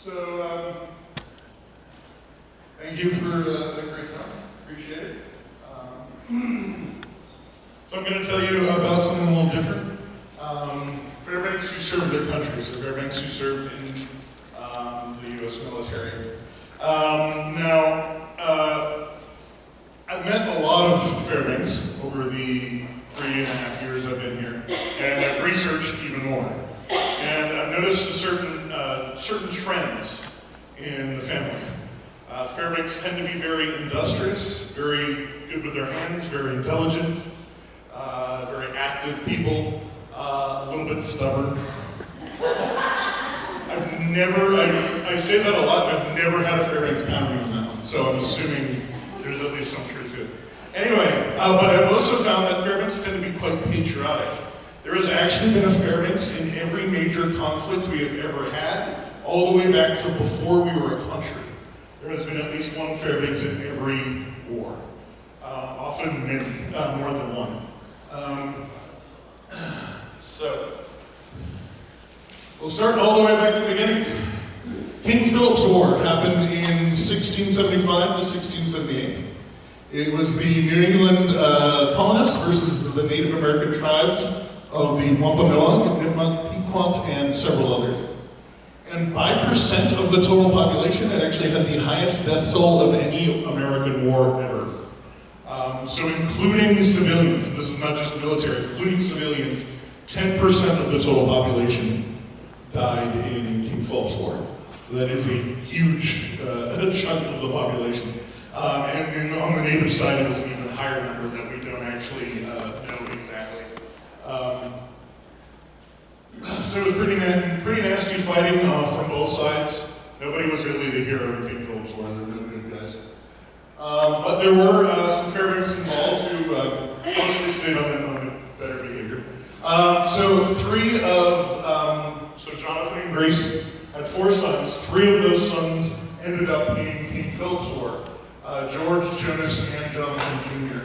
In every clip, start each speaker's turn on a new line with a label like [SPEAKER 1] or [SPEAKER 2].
[SPEAKER 1] So, thank you for the great talk. Appreciate it. So I'm going to tell you about something a little different. Fairbanks who served their country, so Fairbanks who served in the U.S. military. I've met a lot of Fairbanks over the 3.5 years I've been here, and I've researched even more. And I've noticed certain trends in the family. Fairbanks tend to be very industrious, very good with their hands, very intelligent, very active people, a little bit stubborn. I say that a lot, but I've never had a Fairbanks boundary on that one, so I'm assuming there's at least some truth to it. Anyway, but I've also found that Fairbanks tend to be quite patriotic. There has actually been a Fairbanks in every major conflict we have ever had, all the way back to before we were a country. There has been at least one Fairbanks in every war, often many, more than one. So, we'll start all the way back at the beginning. King Philip's War happened in 1675 to 1678. It was the New England colonists versus the Native American tribes of the Wampanoag, Nipmuc, Pequot, and several others. And by percent of the total population, it actually had the highest death toll of any American war ever. So including civilians, this is not just military, including civilians, 10% of the total population died in King Philip's War. So that is a huge chunk of the population. And on the native side, it was an even higher number that we don't actually know exactly. So it was pretty nasty fighting from both sides. Nobody was really the hero of King Philip's War. There were no good guys. But there were some Fairbanks involved who mostly stayed on the better behavior. So Jonathan and Grace had 4 sons. 3 of those sons ended up in King Philip's War. George, Jonas, and Jonathan Jr.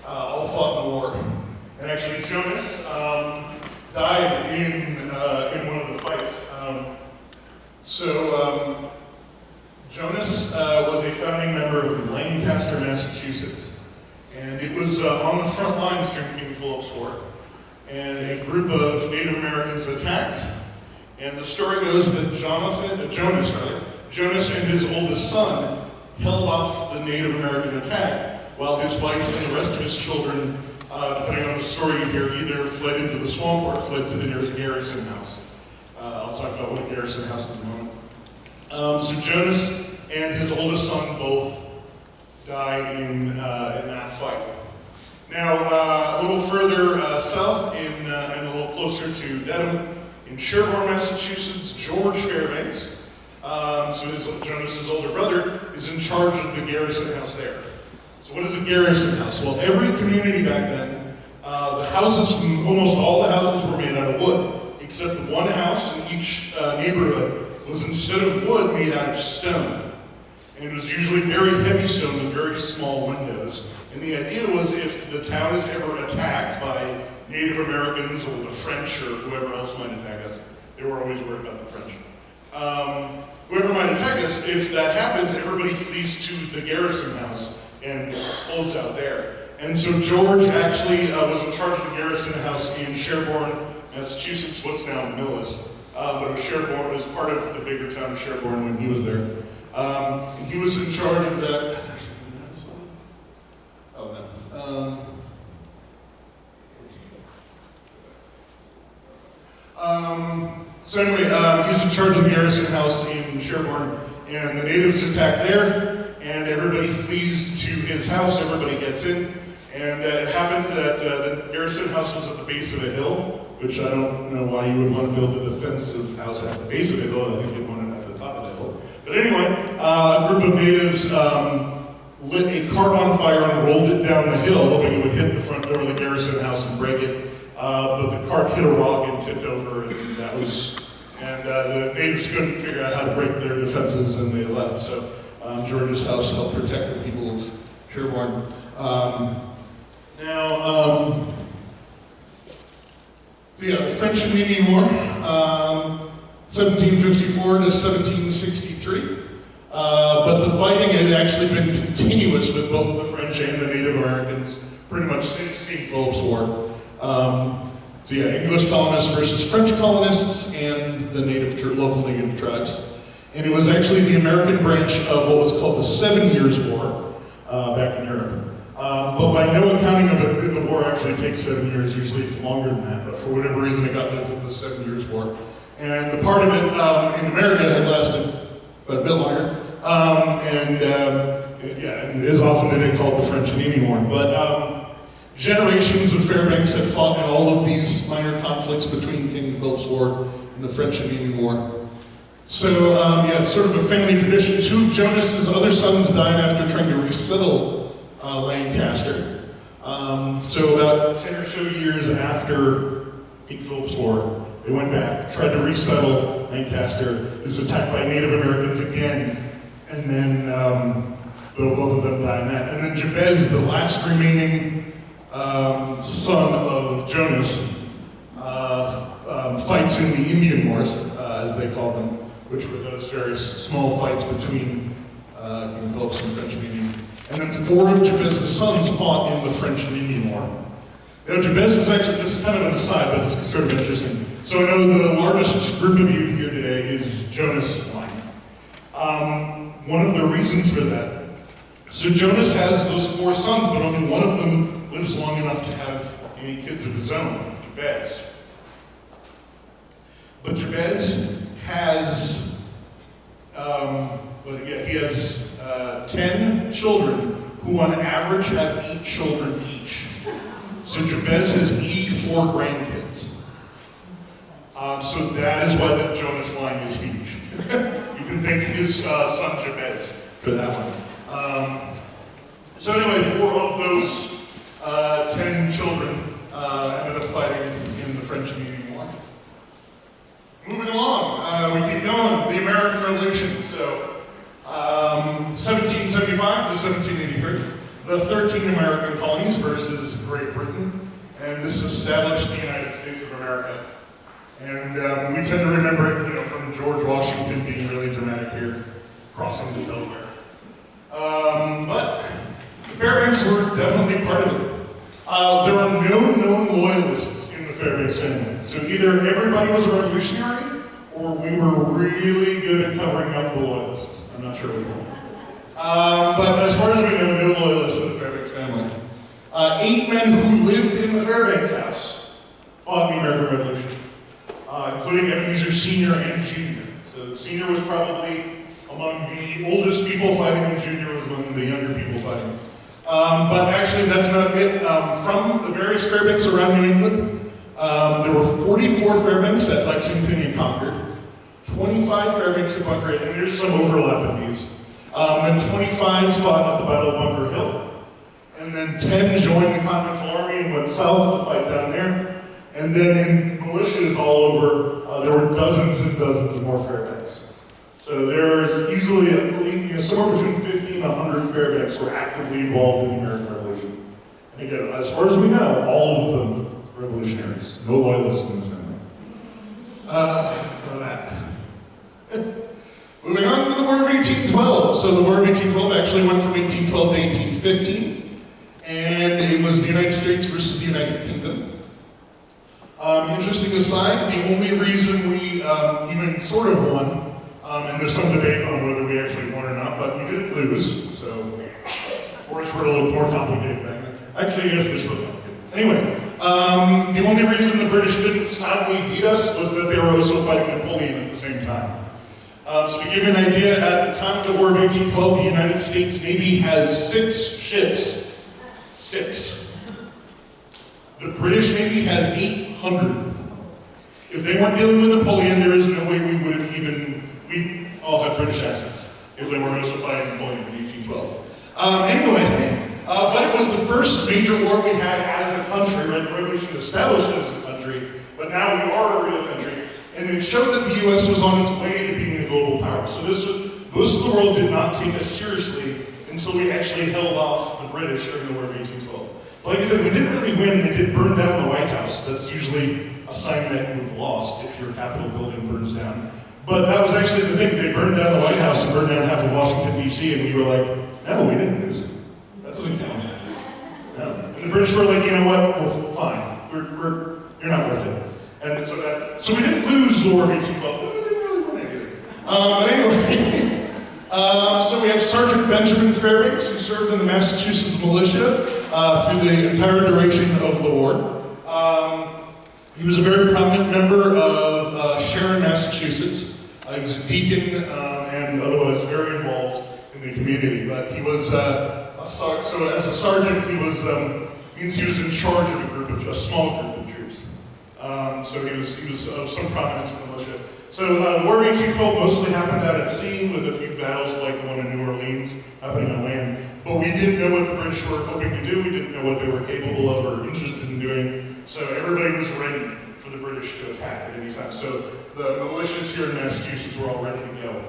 [SPEAKER 1] All fought in the war. And actually Jonas died in one of the fights. Jonas was a founding member of Lancaster, Massachusetts. And it was on the front lines during King Philip's War. And a group of Native Americans attacked. And the story goes that Jonas and his oldest son held off the Native American attack, while his wife and the rest of his children, depending on the story you hear, either fled into the swamp or fled to the nearest garrison house. I'll talk about what a garrison house is in a moment. So Jonas and his oldest son both die in that fight. Now, a little further south, and a little closer to Dedham, in Sherborne, Massachusetts, George Fairbanks, Jonas's older brother, is in charge of the garrison house there. So what is a garrison house? Well, every community back then, the houses, almost all the houses were made out of wood, except one house in each neighborhood was, instead of wood, made out of stone. And it was usually very heavy stone with very small windows. And the idea was, if the town is ever attacked by Native Americans or the French or whoever else might attack us, they were always worried about the French. Whoever might attack us, if that happens, everybody flees to the garrison house and holds out there. And so George actually was in charge of the garrison house in Sherborne, Massachusetts, what's now Millis. But Sherborne was part of the bigger town of Sherborne when he was there. And he was in charge of that. Oh no. So anyway, he's in charge of the garrison house in Sherborne, and the natives attack there, and everybody flees to his house, everybody gets in, and it happened that the garrison house was at the base of a hill, which I don't know why you would want to build a defensive house at the base of a hill. I think you'd want it at the top of the hill. But anyway, a group of natives lit a cart on fire and rolled it down the hill, hoping it would hit the front door of the garrison house and break it. But the cart hit a rock and tipped over, and that was, the natives couldn't figure out how to break their defenses, and they left. So George's house helped protect the people of Sherborne. So yeah, the French and Indian War. 1754 to 1763. But the fighting had actually been continuous with both the French and the Native Americans pretty much since King Philip's War. So yeah, English colonists versus French colonists and the local native tribes. And it was actually the American branch of what was called the 7 Years' War back in Europe. But by no accounting of it, the war actually takes 7 years. Usually it's longer than that, but for whatever reason it got labeled the 7 Years' War. And the part of it in America had lasted a bit longer. And is often today called the French and Indian War. But generations of Fairbanks had fought in all of these minor conflicts between King Philip's War and the French and Indian War. So, it's sort of a family tradition. Two of Jonas's other sons died after trying to resettle Lancaster. So about 10 or so years after King Philip's War, they went back, tried to resettle Lancaster. It was attacked by Native Americans again, and then both of them died in that. And then Jabez, the last remaining son of Jonas, fights in the Indian Wars, as they call them, which were those various small fights between King Philip's and French and Indian. And then 4 of Jabez's sons fought in the French and Indian War. Now Jabez is actually, this is kind of an aside, but it's sort of interesting. So I know the largest group of you here today is Jonas line. One of the reasons for that, so Jonas has those 4 sons, but only one of them lives long enough to have any kids of his own, Jabez. But Jabez has, he has 10 children who on average have 8 children each. So Jabez has 84 grandkids. So that is why that Jonas line is huge. You can thank his son Jabez for that one. So anyway, 4 of those 10 children ended up fighting in the French and Indian War. Moving along, we keep going. The American Revolution. So 1775 to 1783. The 13 American colonies versus Great Britain. And this established the United States of America. And we tend to remember it, from George Washington being really dramatic here, crossing the Delaware. But the Fairbanks were definitely part of it. There are no known loyalists in the Fairbanks family. So either everybody was a revolutionary, or we were really good at covering up the loyalists. I'm not sure which one. But as far as we know, no loyalists in the Fairbanks family. 8 men who lived in the Fairbanks house fought in the American Revolution. Including Ebenezer Sr. and Jr. So Sr. was probably among the oldest people fighting, and Jr. was among the younger people fighting. But actually, that's not it. From the various Fairbanks around New England, there were 44 Fairbanks at Lexington and Concord, 25 Fairbanks at Bunker Hill, and there's some overlap in these. And 25 fought at the Battle of Bunker Hill. And then 10 joined the Continental Army and went south to fight down there. And then in militias all over, there were dozens and dozens of more Fairbanks. So there's easily somewhere between 50 and 100 Fairbanks were actively involved in the American Revolution. And again, as far as we know, all of them revolutionaries. No loyalists in this family. That. Moving on to the War of 1812. So the War of 1812 actually went from 1812 to 1815. And it was the United States versus the United Kingdom. Interesting aside, the only reason we even sort of won, and there's some debate on whether we actually won or not, but we didn't lose, so wars were a little more complicated back then. Actually, I guess they're still complicated. Anyway, the only reason the British didn't soundly beat us was that they were also fighting Napoleon at the same time. So to give you an idea, at the time of the War of 1812, the United States Navy has 6 ships. 6. The British Navy has 800. If they weren't dealing with Napoleon, there is no way we would have we all have British accents, if they weren't also fighting Napoleon in 1812. Anyway, but it was the first major war we had as a country, right? The revolution established us as a country, but now we are a real country. And it showed that the US was on its way to being a global power. So most of the world did not take us seriously until we actually held off the British during the War of 1812. Like I said, we didn't really win. They did burn down the White House. That's usually a sign that you've lost if your Capitol building burns down. But that was actually the thing. They burned down the White House and burned down half of Washington, D.C., and we were like, no, we didn't lose. That doesn't count. No. And the British were like, you know what? Well, fine. You're not worth it. And so we didn't lose World War II, but we didn't really win anything. But anyway, so we have Sergeant Benjamin Fairbanks, who served in the Massachusetts militia through the entire duration of the war. He was a very prominent member of Sharon, Massachusetts. He was a deacon and otherwise very involved in the community. But he was so as a sergeant, means he was in charge of a small group of troops. So he was of some prominence in the militia. So World War II mostly happened out at sea, with a few battles like the one in New Orleans happening on land. But we didn't know what the British were hoping to do. We didn't know what they were capable of or interested in doing. So everybody was ready for the British to attack at any time. So the militias here in Massachusetts were all ready to go.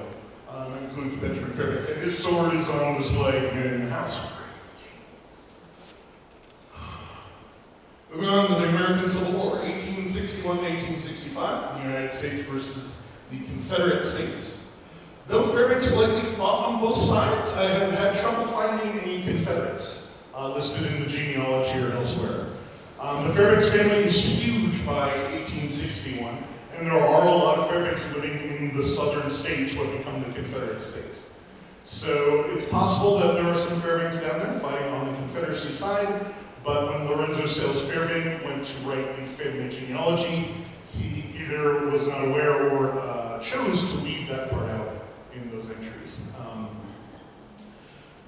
[SPEAKER 1] That includes Benjamin Fairbanks. And his sword is on display in the house. Moving on to the American Civil War, 1861-1865, the United States versus the Confederate States. Though Fairbanks likely fought on both sides, I have had trouble finding any Confederates listed in the genealogy or elsewhere. The Fairbanks family is huge by 1861, and there are a lot of Fairbanks living in the southern states, what become the Confederate States. So it's possible that there are some Fairbanks down there fighting on the Confederacy side, but when Lorenzo Sales Fairbanks went to write the family genealogy, he either was not aware or chose to leave that part out in those entries.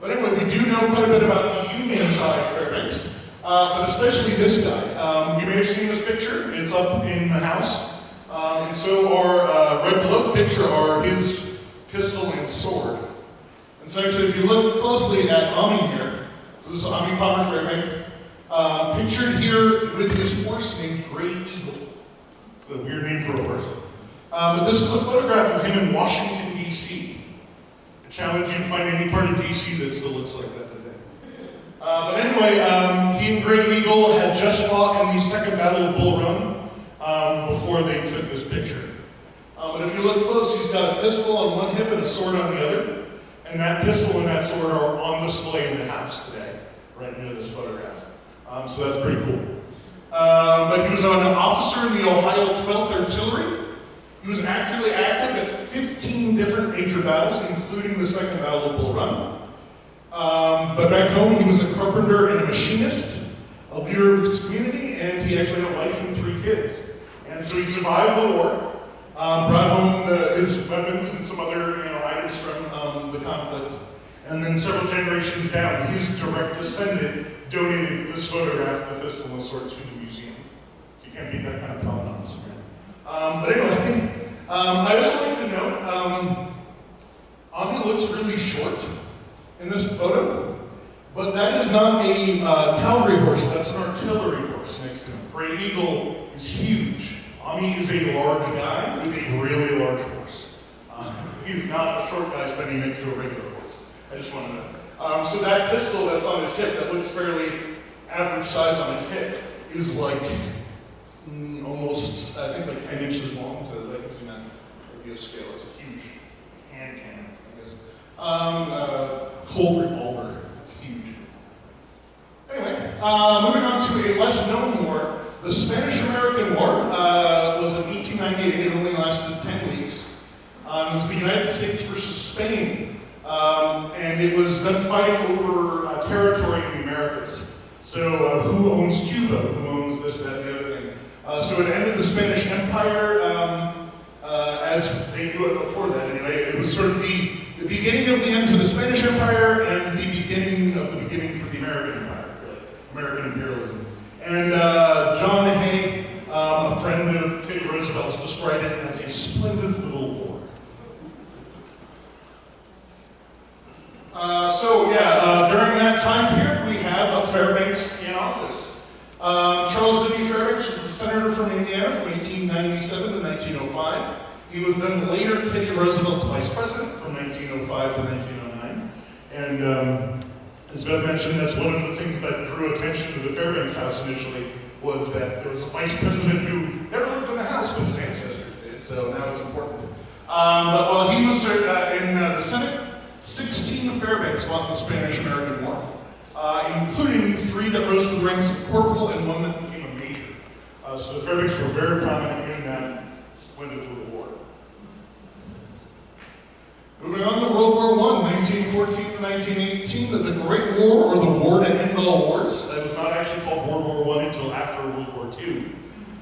[SPEAKER 1] But anyway, we do know quite a bit about the Union side Fairbanks, but especially this guy. You may have seen this picture. It's up in the house. And so right below the picture are his pistol and sword. And so actually, if you look closely at Ami here, so this is Ami Palmer Fairbanks, pictured here with his horse named Gray Eagle. It's a weird name for a horse. But this is a photograph of him in Washington, D.C. I challenge you to find any part of D.C. that still looks like that today. But anyway, he and Gray Eagle had just fought in the Second Battle of Bull Run before they took this picture. But if you look close, he's got a pistol on one hip and a sword on the other. And that pistol and that sword are on display in the house today, right near this photograph. So that's pretty cool. But he was an officer in the Ohio 12th Artillery. He was actively active at 15 different major battles, including the Second Battle of Bull Run. But back home, he was a carpenter and a machinist, a leader of his community, and he actually had a wife and 3 kids. And so he survived the war, brought home his weapons and some other items from the conflict. And then several generations down, his direct descendant donated this photograph of the pistol and the sword to the museum. You can't beat that kind of provenance. But anyway, I also like to note, Ami looks really short in this photo, but that is not a cavalry horse, that's an artillery horse next to him. Gray Eagle is huge. Ami is a large guy with a really large horse. He's not a short guy standing next to a regular horse. I just want to know. So that pistol that's on his hip, that looks fairly average size on his hip, is like almost, I think, like 10 inches long. So that gives you that idea of scale. It's a huge hand cannon, I guess. Colt revolver. It's huge. Anyway, moving on to a less known war. The Spanish-American War was in 1898. It only lasted 10 weeks. It was the United States versus Spain. And it was them fighting over territory in the Americas. So who owns Cuba? Who owns this, that, and the other thing? So it ended the Spanish Empire as they knew it before that. Anyway, it was sort of the beginning of the end for the Spanish Empire and the beginning of the beginning for the American Empire, really. American imperialism. And John Hay, a friend of Teddy Roosevelt's, described it as a splendid little war. During that time period, we have a Fairbanks in office. Charles W. Fairbanks was a senator from Indiana from 1897 to 1905. He was then later Teddy Roosevelt's vice president from 1905 to 1909. And as Beth mentioned, that's one of the things that drew attention to the Fairbanks house initially, was that there was a vice president who never lived in the house, but his ancestors did, so now it's important. But while he was in the Senate, 16 Fairbanks fought in the Spanish-American War, including 3 that rose to the ranks of corporal and 1 that became a major. So the Fairbanks were very prominent in that, went into the war. Moving on to World War I, 1914 to 1918, the Great War, or the War to End All Wars. That was not actually called World War I until after World War II.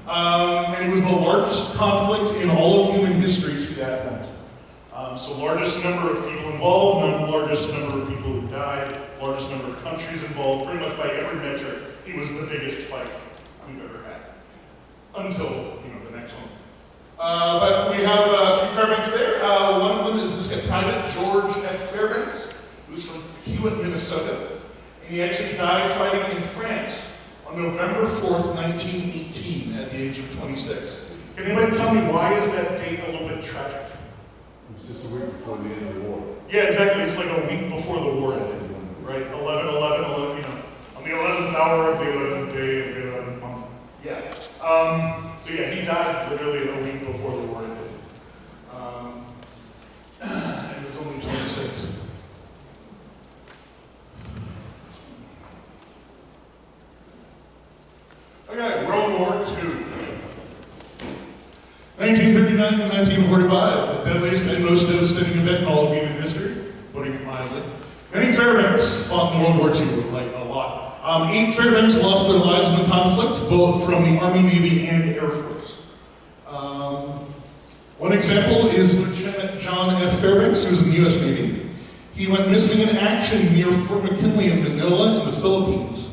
[SPEAKER 1] And it was the largest conflict in all of human history to that point. So largest number of people involved, largest number of people who died, largest number of countries involved, pretty much by every metric, it was the biggest fight we've ever had. Until, the next one. But we have a few Fairbanks there. One of them is this guy, Private George F. Fairbanks, who's from Hewitt, Minnesota. And he actually died fighting in France on November 4th, 1918, at the age of 26. Can anybody tell me why is that date a little bit tragic?
[SPEAKER 2] It's just a week before the end of the war.
[SPEAKER 1] Yeah, exactly. It's like a week before the war ended, right? 11, on the 11th hour of the 11th day of the 11th month. Yeah. So yeah, he died literally a week before the war ended. And he was only 26. Okay, World War II. 1939 to 1945, the deadliest and most devastating event in all of human history, putting it mildly. Many Fairbanks fought in World War II, like a lot. 8 Fairbanks lost their lives in the conflict, both from the Army, Navy, and Air Force. One example is Lieutenant John F. Fairbanks, who was in the U.S. Navy. He went missing in action near Fort McKinley in Manila in the Philippines.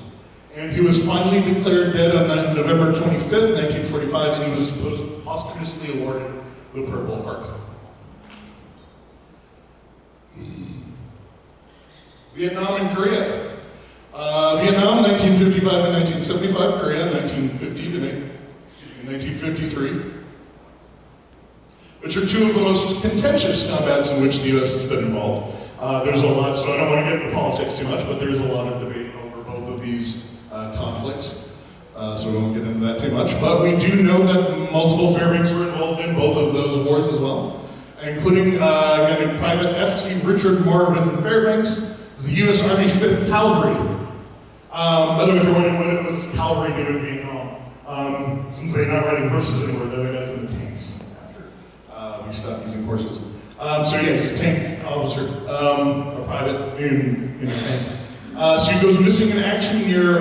[SPEAKER 1] And he was finally declared dead on November 25th, 1945, and he was posthumously awarded the Purple Heart. Vietnam and Korea. Vietnam, 1955 and 1975. Korea, 1950 to 1953. Which are 2 of the most contentious combats in which the U.S. has been involved. There's a lot, so I don't want to get into politics too much, but there's a lot of debate over both of these conflicts, so we won't get into that too much. But we do know that multiple Fairbanks were involved in both of those wars as well, including again, Private F.C. Richard Marvin Fairbanks, the U.S. Army 5th Cavalry. By the way, if you're wondering what was cavalry doing in Vietnam, since they're not riding horses anymore, they're the guys in the tanks after we stopped using horses. So yeah, he's a tank officer, a private in a tank. So he goes missing in action near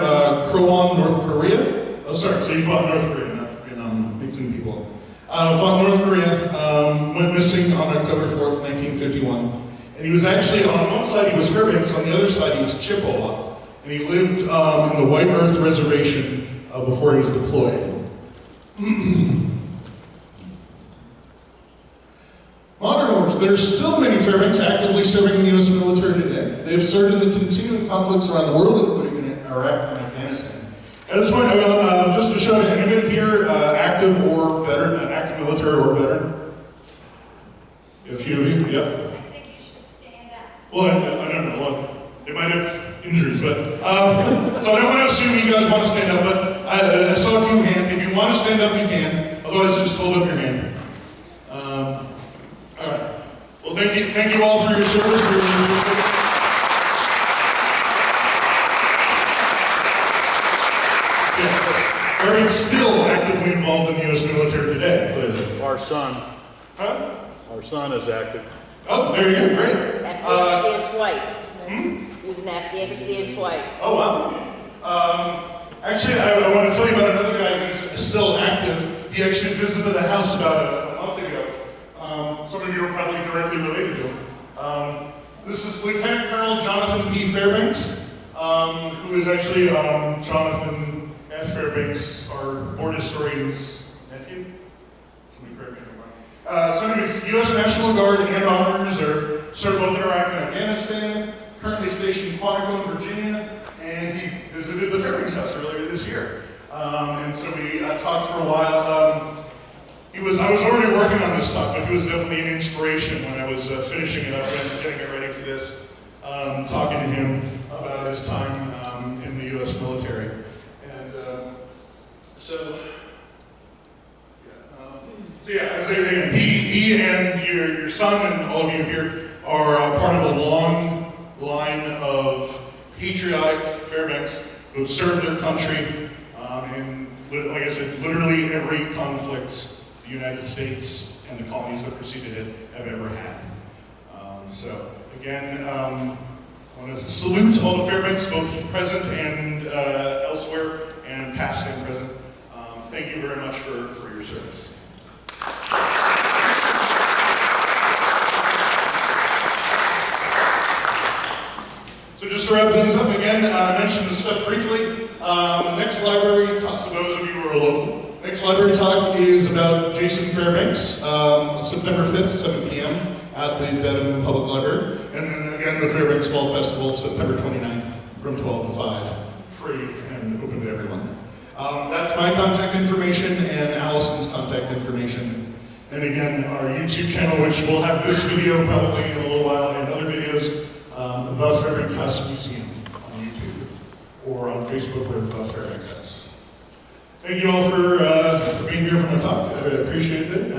[SPEAKER 1] Kroan, North Korea. Oh, sorry, so he fought North Korea, not Vietnam, mixing people up. Fought North Korea, went missing on October 4th, 1951. And he was actually, on one side he was Fairbanks, on the other side he was Chippewa. And he lived in the White Earth Reservation before he was deployed. Modern wars. There are still many Fairbanks actively serving in the U.S. military today. They have served in the continuing conflicts around the world, including in Iraq and Afghanistan. At this point, just to show you, anybody here active or veteran, active military or veteran? A few of you, yep.
[SPEAKER 3] I think you should stand up.
[SPEAKER 1] Well, I don't know. Well, they might have injuries, but so I don't want to assume you guys want to stand up. But I saw a few hands. If you want to stand up, you can. Otherwise, just hold up your hand. All right. Well, thank you all for your service. We really appreciate it. Yeah. Fairbanks still actively involved in the U.S. military today, clearly.
[SPEAKER 4] Our son.
[SPEAKER 1] Huh?
[SPEAKER 4] Our son is active.
[SPEAKER 1] Oh, there you go. Great.
[SPEAKER 3] Afghanistan twice. He was in Afghanistan twice.
[SPEAKER 1] Oh, wow. Actually, I want to tell you about another guy who's still active. He actually visited the house about a month ago. Some of you are probably directly related to him. This is Lieutenant Colonel Jonathan P. Fairbanks, who is actually Jonathan F. Fairbanks, our board historian's nephew. Somebody correct me if I'm wrong. So anyways, U.S. National Guard and Army Reserve, served both in Iraq and Afghanistan, currently stationed in Quantico, Virginia, and he visited the Fairbanks house earlier this year. And so we talked for a while. I was already working on this stuff, but he was definitely an inspiration when I was finishing it up and getting it ready for this. Talking to him about his time in the U.S. military. And so yeah, as I say again, he and son and all of you here are part of a long line of patriotic Fairbanks who have served their country in, like I said, literally every conflict the United States and the colonies that preceded it have ever had. So again, I want to salute all the Fairbanks, both present and elsewhere, and past and present. Thank you very much for your service. So just to wrap things up again, I mentioned this stuff briefly. Next library talk, so those of you who are local, next library talk is about Jason Fairbanks, September 5th, 7 p.m. at the Dedham Public Library. And then again, the Fairbanks Fall Festival, September 29th from 12 to 5, free and open to everyone. That's my contact information and Allison's contact information. And again, our YouTube channel, which will have this video probably in a little while and other videos, the Fairbanks House Museum on YouTube, or on Facebook with the Fairbanks House. Thank you all for being here for my talk. I appreciate it.